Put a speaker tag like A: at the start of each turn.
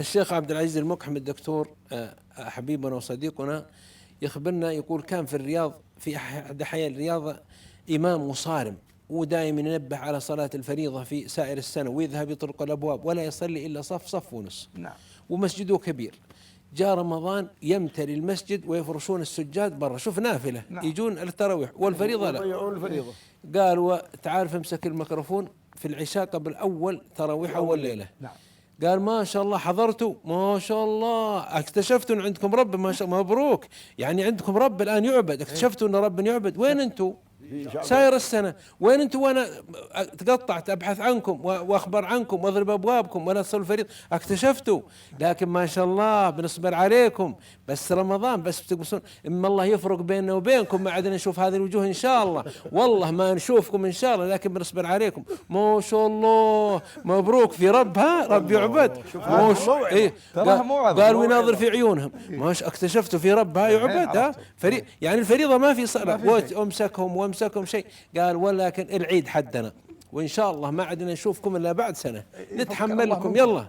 A: الشيخ عبد العزيز المقحم الدكتور حبيبنا وصديقنا يخبرنا، يقول كان في الرياض في أحد أحياء الرياض إمام مصارم، ودائما ينبه على صلاة الفريضة في سائر السنة، ويذهب يطرق الأبواب ولا يصلي إلا صف صف ونص.
B: نعم.
A: ومسجده كبير. جاء رمضان يمتلي المسجد ويفرشون السجاد برا، شوف نافلة.
B: نعم.
A: يجون التراويح والفريضة لا.
B: الفريضة.
A: قال تعال امسك الميكروفون في العشاء قبل أول تراويح أول ليلة.
B: نعم.
A: قال ما شاء الله حضرتوا، ما شاء الله اكتشفتوا ان عندكم رب، ما شاء الله مبروك، يعني عندكم رب الان يعبد، اكتشفتوا ان رب يعبد. وين انتم ساير السنة؟ وين انتم وانا تقطعت ابحث عنكم واخبر عنكم واضرب ابوابكم ولا تصلوا الفريضة؟ اكتشفتوا، لكن ما شاء الله بنصبر عليكم، بس رمضان بس بتقبسون، اما الله يفرق بيننا وبينكم ما عدنا نشوف هذه الوجوه ان شاء الله، والله ما نشوفكم ان شاء الله لكن بنصبر عليكم. ما شاء الله مبروك، في رب، ها رب يعبد. إيه قال ويناظر في عيونهم، ما اكتشفتوا في رب ها يعبد. ها يعني الفريضة ما في صلاة وامسكهم شيء. قال ولكن العيد حدنا، وإن شاء الله ما عدنا نشوفكم إلا بعد سنة، نتحملكم يلا.